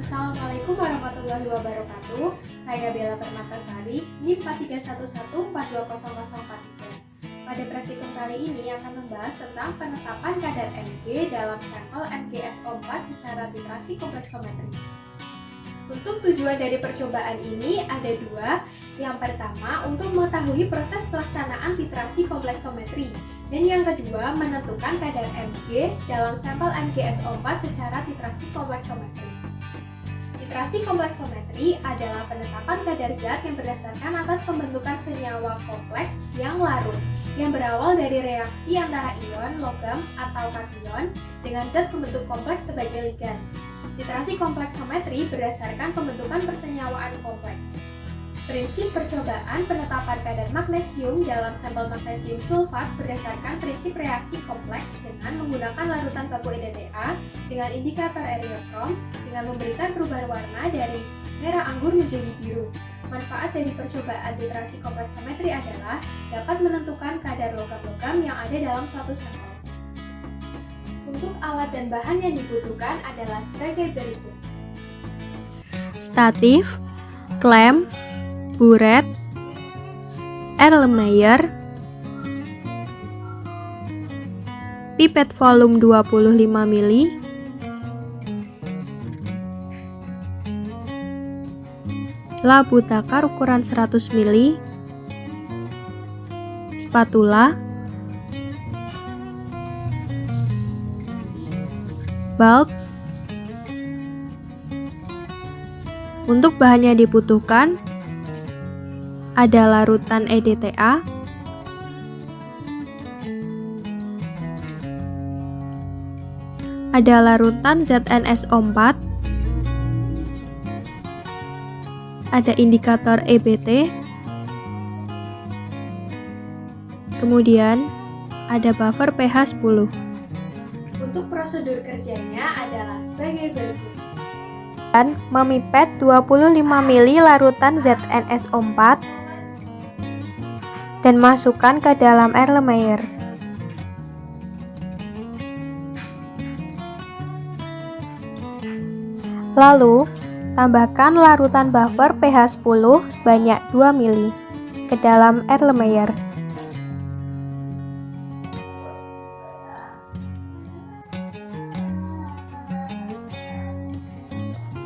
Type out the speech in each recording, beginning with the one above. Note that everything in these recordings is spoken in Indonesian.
Assalamualaikum warahmatullahi wabarakatuh. Saya Bella Permatasari, NIM 4311420043. Pada praktikum kali ini akan membahas tentang penetapan kadar Mg dalam sampel MgSO4 secara titrasi kompleksometri. Untuk tujuan dari percobaan ini ada dua. Yang pertama, untuk mengetahui proses pelaksanaan titrasi kompleksometri. Dan yang kedua, menentukan kadar Mg dalam sampel MgSO4 secara titrasi kompleksometri. Titrasi kompleksometri adalah penetapan kadar zat yang berdasarkan atas pembentukan senyawa kompleks yang larut, yang berawal dari reaksi antara ion, logam, atau kation dengan zat pembentuk kompleks sebagai ligan. Titrasi kompleksometri berdasarkan pembentukan persenyawaan kompleks. Prinsip percobaan penetapan kadar magnesium dalam sampel magnesium sulfat berdasarkan prinsip reaksi kompleks dengan menggunakan larutan baku EDTA dengan indikator eriotrom dengan memberikan perubahan warna dari merah anggur menjadi biru. Manfaat dari percobaan titrasi kompleksometri adalah dapat menentukan kadar logam-logam yang ada dalam suatu sampel. Untuk alat dan bahan yang dibutuhkan adalah sebagai berikut. Statif, klem, buret, Erlenmeyer, pipet volume 25 ml, labu takar ukuran 100 ml, spatula, bulb. Untuk bahan yang dibutuhkan ada larutan EDTA, ada larutan ZnSO4, ada indikator EBT, kemudian ada buffer pH 10. Untuk prosedur kerjanya adalah sebagai berikut. Dan memipet 25 ml larutan ZnSO4 dan masukkan ke dalam Erlenmeyer. Lalu, tambahkan larutan buffer pH 10 sebanyak 2 ml ke dalam Erlenmeyer.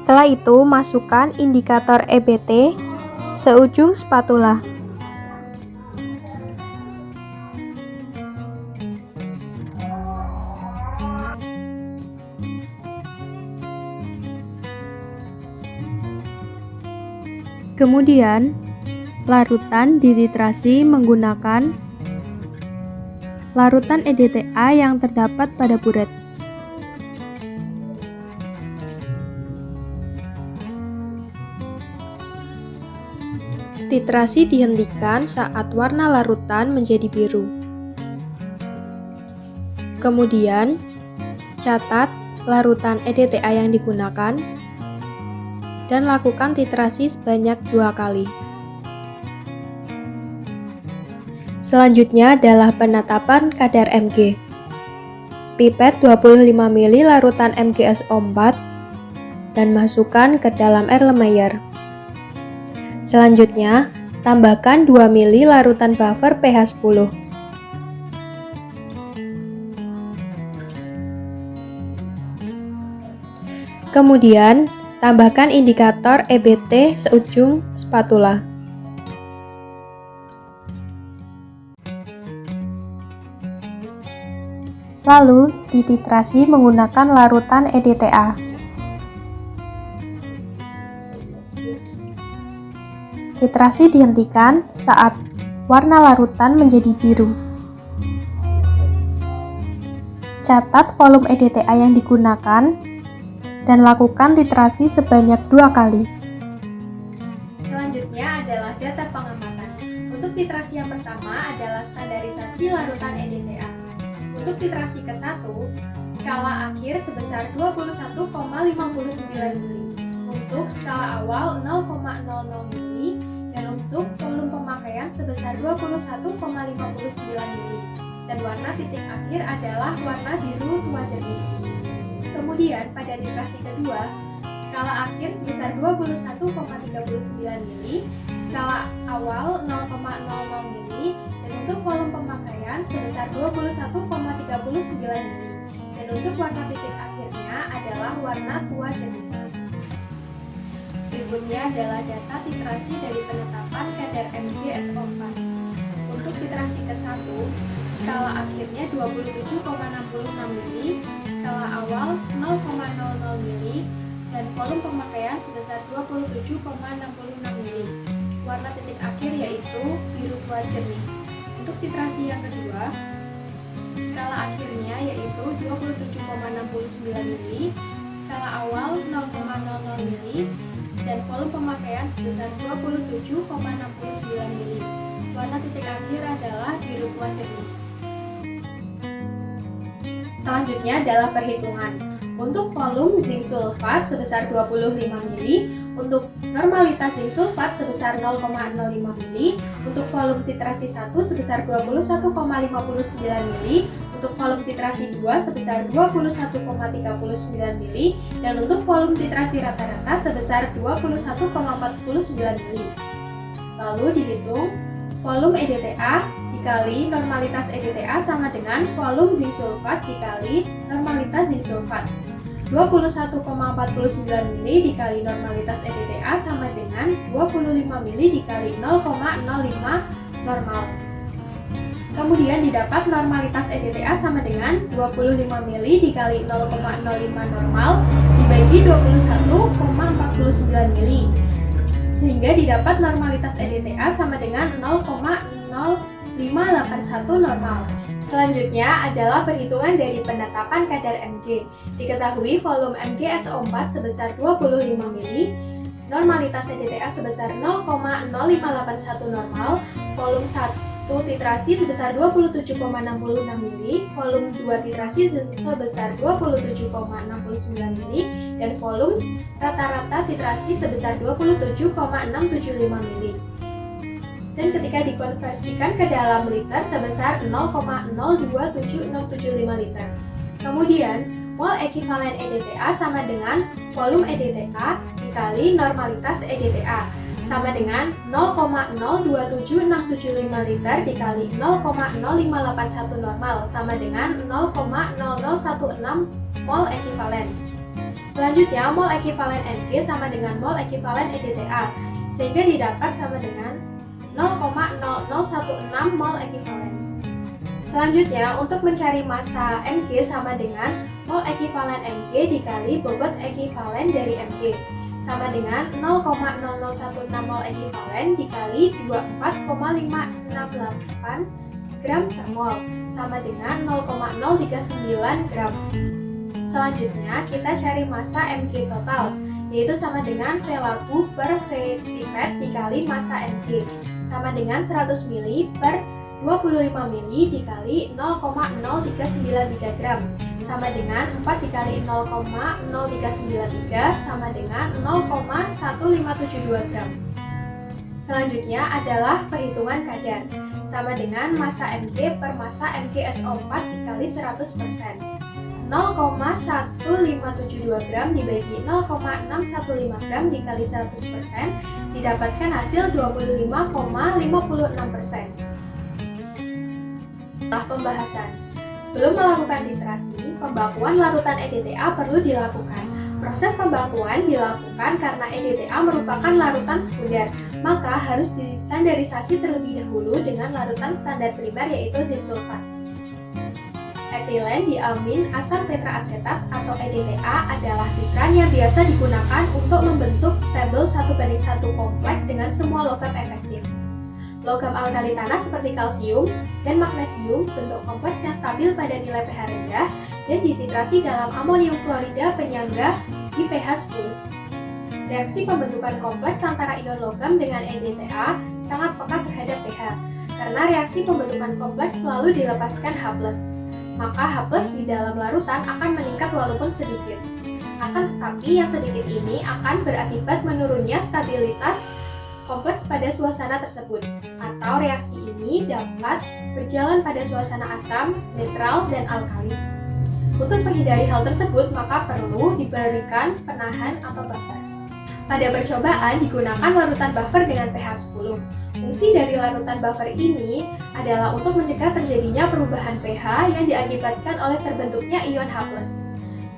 Setelah itu, masukkan indikator EBT seujung spatula. Kemudian, larutan dititrasi menggunakan larutan EDTA yang terdapat pada buret. Titrasi dihentikan saat warna larutan menjadi biru. Kemudian, catat larutan EDTA yang digunakan dan lakukan titrasi sebanyak 2 kali. Selanjutnya adalah penetapan kadar Mg. Pipet 25 ml larutan MgSO4 dan masukkan ke dalam Erlenmeyer. Selanjutnya, tambahkan 2 ml larutan buffer pH 10. Kemudian, tambahkan indikator EBT seujung spatula. Lalu, dititrasi menggunakan larutan EDTA. Titrasi dihentikan saat warna larutan menjadi biru. Catat volume EDTA yang digunakan dan lakukan titrasi sebanyak 2 kali. Selanjutnya adalah data pengamatan. Untuk titrasi yang pertama adalah standarisasi larutan EDTA. Untuk titrasi ke-1, skala akhir sebesar 21,59 mili. Untuk skala awal 0,00 mili dan untuk volume pemakaian sebesar 21,59 mili. Dan warna titik akhir adalah warna biru tua jernih. Kemudian pada titrasi kedua, skala akhir sebesar 21,39 mili, skala awal 0,00 mili, dan untuk volume pemakaian sebesar 21,39 mili. Dan untuk warna titik akhirnya adalah warna tua jernih. Berikutnya adalah data titrasi dari penetapan kadar MgSO4. Untuk titrasi ke-1, skala akhirnya 27,66 mili, skala awal 0,00 mili, dan volume pemakaian sebesar 27,66 mili. Warna titik akhir yaitu biru tua jernih. Untuk titrasi yang kedua, skala akhirnya yaitu 27,69 mili, skala awal 0,00 mili, dan volume pemakaian sebesar 27,69 mili. Warna titik akhir adalah biru tua jernih. Selanjutnya adalah perhitungan. Untuk volume zinc sulfat sebesar 25 mili, untuk normalitas zinc sulfat sebesar 0,05 mili, untuk volume titrasi 1 sebesar 21,59 mili, untuk volume titrasi 2 sebesar 21,39 mili, dan untuk volume titrasi rata-rata sebesar 21,49 mili. Lalu dihitung volume EDTA dikali normalitas EDTA sama dengan volume zinc sulfat dikali normalitas zinc sulfat. 21,49 mili dikali normalitas EDTA sama dengan 25 mili dikali 0,05 normal. Kemudian didapat normalitas EDTA sama dengan 25 mili dikali 0,05 normal dibagi 21,49 mili. Sehingga didapat normalitas EDTA sama dengan 0,0581 normal. Selanjutnya adalah perhitungan dari penetapan kadar Mg. Diketahui volume MgSO4 sebesar 25 mili, normalitas EDTA sebesar 0,0581 normal, volume 1 titrasi sebesar 27,66 mili, volume 2 titrasi sebesar 27,69 mili, dan volume rata-rata titrasi sebesar 27,675 mili. Dan ketika dikonversikan ke dalam liter sebesar 0,027675 liter. Kemudian, mol ekivalen EDTA sama dengan volume EDTA dikali normalitas EDTA sama dengan 0,027675 liter dikali 0,0581 normal sama dengan 0,0016 mol ekivalen. Selanjutnya, mol ekivalen Mg sama dengan mol ekivalen EDTA, sehingga didapat sama dengan 0,0016 mol ekivalen. Selanjutnya, untuk mencari massa Mg sama dengan mol ekivalen Mg dikali bobot ekivalen dari Mg sama dengan 0,0016 mol ekivalen dikali 24,568 gram per mol sama dengan 0,039 gram. Selanjutnya, kita cari massa Mg total, yaitu sama dengan V laku per V pipet dikali massa Mg sama dengan 100 ml per 25 ml dikali 0,0393 gram sama dengan 4 dikali 0,0393 sama dengan 0,1572 gram. Selanjutnya adalah perhitungan kadar sama dengan massa Mg per massa MgSO4 dikali 100%. 0,1572 gram dibagi 0,615 gram dikali 100% didapatkan hasil 25,56%. Setelah pembahasan, sebelum melakukan titrasi, pembakuan larutan EDTA perlu dilakukan. Proses pembakuan dilakukan karena EDTA merupakan larutan sekunder, maka harus distandarisasi terlebih dahulu dengan larutan standar primer yaitu zinc sulfat. Etilen diamin asam tetraasetat atau EDTA adalah titran yang biasa digunakan untuk membentuk stable 1:1 kompleks dengan semua logam efektif. Logam alkali tanah seperti kalsium dan magnesium bentuk kompleks yang stabil pada nilai pH rendah dan dititrasi dalam amonium klorida penyangga di pH 10. Reaksi pembentukan kompleks antara ion logam dengan EDTA sangat peka terhadap pH karena reaksi pembentukan kompleks selalu dilepaskan H+. Maka H+ di dalam larutan akan meningkat walaupun sedikit. Akan tetapi yang sedikit ini akan berakibat menurunnya stabilitas kompleks pada suasana tersebut, atau reaksi ini dapat berjalan pada suasana asam, netral, dan alkalis. Untuk menghindari hal tersebut, maka perlu diberikan penahan atau buffer. Pada percobaan digunakan larutan buffer dengan pH 10. Fungsi dari larutan buffer ini adalah untuk mencegah terjadinya perubahan pH yang diakibatkan oleh terbentuknya ion H+.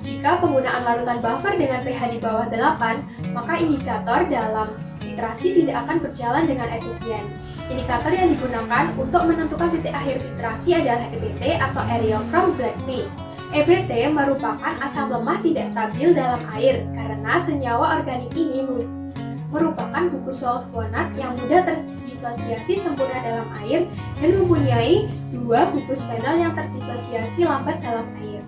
Jika penggunaan larutan buffer dengan pH di bawah 8, maka indikator dalam titrasi tidak akan berjalan dengan efisien. Indikator yang digunakan untuk menentukan titik akhir titrasi adalah EBT atau Eriochrome Black Tea. EBT merupakan asam lemah tidak stabil dalam air karena senyawa organik ini merupakan gugus sulfonat yang mudah terdisosiasi sempurna dalam air dan mempunyai dua gugus fenol yang terdisosiasi lambat dalam air.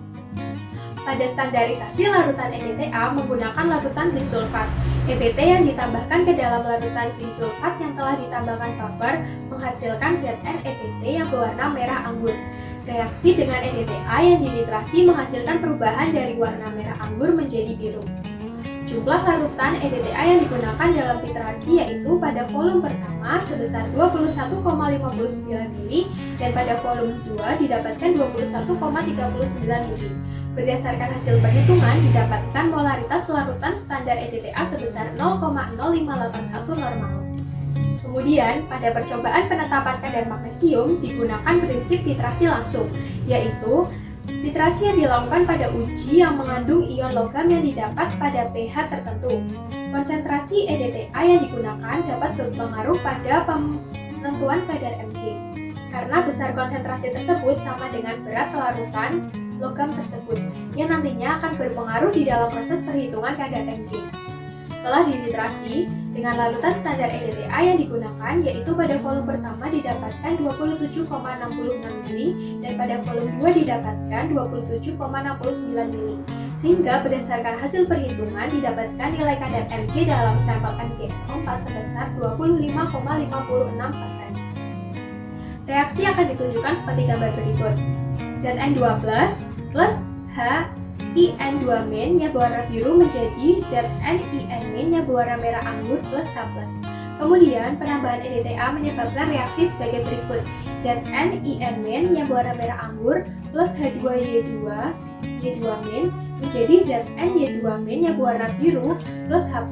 Pada standarisasi larutan EDTA menggunakan larutan zinc sulfat. EBT yang ditambahkan ke dalam larutan zinc sulfat yang telah ditambahkan buffer menghasilkan ZnEDT yang berwarna merah anggur. Reaksi dengan EDTA yang dinitrasi menghasilkan perubahan dari warna merah anggur menjadi biru. Jumlah larutan EDTA yang digunakan dalam titrasi yaitu pada volume pertama sebesar 21,59 mili dan pada volume 2 didapatkan 21,39 mili. Berdasarkan hasil perhitungan didapatkan molaritas larutan standar EDTA sebesar 0,0581 normal. Kemudian, pada percobaan penetapan kadar magnesium digunakan prinsip titrasi langsung, yaitu titrasi yang dilakukan pada uji yang mengandung ion logam yang didapat pada pH tertentu. Konsentrasi EDTA yang digunakan dapat berpengaruh pada penentuan kadar Mg, karena besar konsentrasi tersebut sama dengan berat larutan logam tersebut, yang nantinya akan berpengaruh di dalam proses perhitungan kadar Mg. Setelah dititrasi dengan larutan standar EDTA yang digunakan, yaitu pada volume pertama didapatkan 27,66 mili dan pada volume 2 didapatkan 27,69 mili. Sehingga berdasarkan hasil perhitungan didapatkan nilai kadar Mg dalam sampel MgSO4 sebesar 25,56%. Reaksi akan ditunjukkan seperti gambar berikut. Zn2+ plus HIN2- yang berwarna biru menjadi ZnIN- yang berwarna merah anggur plus H+. Kemudian penambahan EDTA menyebabkan reaksi sebagai berikut. ZnIN- yang berwarna merah anggur plus H2Y2 menjadi ZnY2- yang berwarna biru plus H+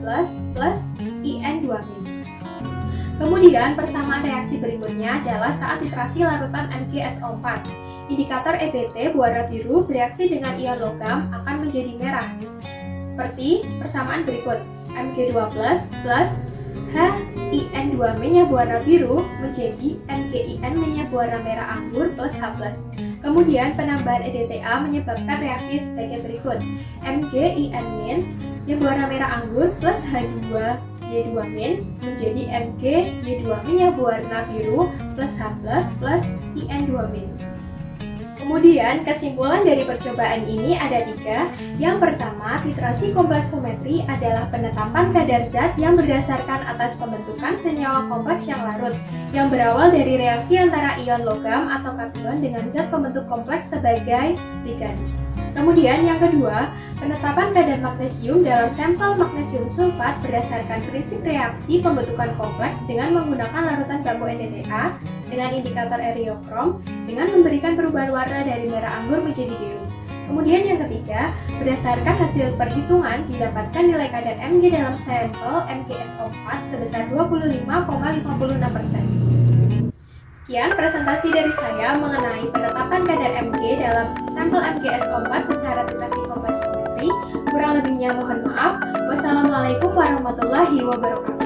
plus IN2-. Kemudian persamaan reaksi berikutnya adalah saat titrasi larutan MgSO4. Indikator EBT berwarna biru bereaksi dengan ion logam akan menjadi merah. Seperti persamaan berikut. Mg2+ plus HIN2- yang berwarna biru menjadi MgIN- yang berwarna merah anggur plus H+. Kemudian penambahan EDTA menyebabkan reaksi sebagai berikut. MgIN- yang berwarna merah anggur plus H2Y2- menjadi MgY2- yang berwarna biru plus H+ plus IN2-. Kemudian, kesimpulan dari percobaan ini ada 3. Yang pertama, titrasi kompleksometri adalah penetapan kadar zat yang berdasarkan atas pembentukan senyawa kompleks yang larut, yang berawal dari reaksi antara ion logam atau kation dengan zat pembentuk kompleks sebagai ligan. Kemudian yang kedua, penetapan kadar magnesium dalam sampel magnesium sulfat berdasarkan prinsip reaksi pembentukan kompleks dengan menggunakan larutan baku EDTA dengan indikator Eriochrome dengan memberikan perubahan warna dari merah anggur menjadi biru. Kemudian yang ketiga, berdasarkan hasil perhitungan didapatkan nilai kadar Mg dalam sampel MgSO4 sebesar 25,56%. Sekian presentasi dari saya mengenai penetapan kadar Mg dalam sampel MgSO4 secara titrasi kompleksometri. Kurang lebihnya mohon maaf. Wassalamualaikum warahmatullahi wabarakatuh.